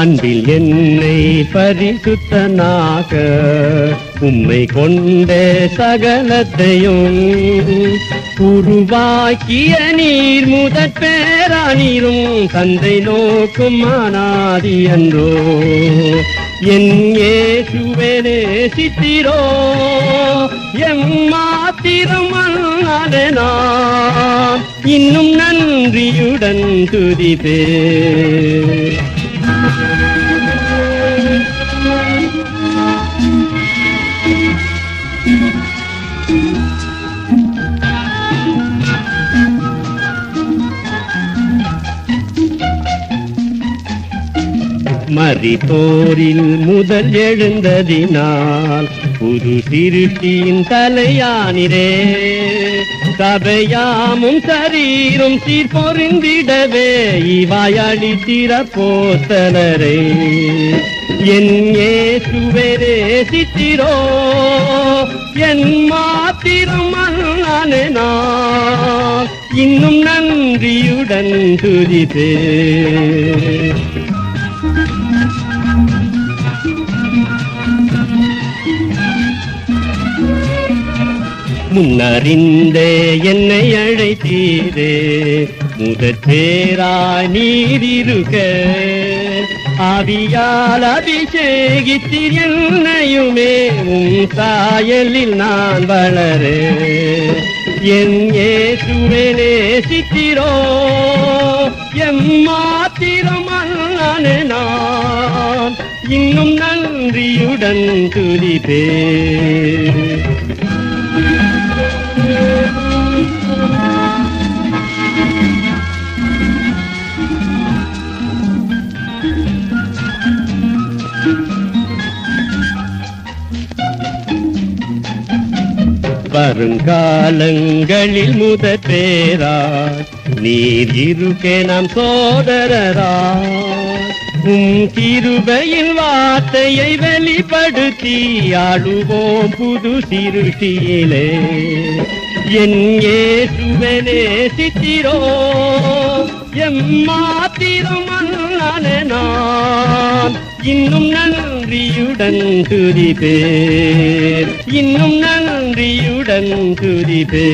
அன்பில் என்னை பரிசுத்தனாக உம்மை கொண்ட சகலத்தையும் உருவாக்கிய நீர் முதற் பேரானீரும் தந்தை நோக்கும் அநாதி என்றோ என் இயேசுவே நேசித்தீரோ எம்மாத்திரம் அல்லது நான் இன்னும் நன்றியுடன் துதிப்பே. மரித்தோரில் முதல் எழுந்ததினால் புது சிருஷ்டியின் தலையானிரே சபையாமும் சரீரும் சீர்பொருந்திடவே இவாயளித்திர போத்தலரே என் இயேசுவே நேசித்தீரோ என் மாத்திரம் அல்லது நான் இன்னும் நன்றியுடன் துதிப்பே. முன்னறிந்தே என்னை அழைத்தீரே முதற் பேராய் நீரிருக்க ஆவியால் அபிஷேகித்தீர் என்னையுமே உம் சாயலில் நான் வளர என் இயேசுவே நேசித்தீரோ எம்மாத்திரம் அல்லது நான் இன்னும் நன்றியுடன் துதிப்பே. வருங்காலங்களில் முதற் பேராய் நீர் இருக்கே நாம் சோதரரா உம் கிருபையின் வார்த்தையை வெளிப்படுத்தி ஆளுவோம் புது சிருஷ்டியிலே என் இயேசுவே நேசித்தீரோ எம்மாத்திரம் அல்லது நான் இன்னும் நன்றியுடன் துதிப்பே இன்னும் நன்றியுடன் துதிப்பே.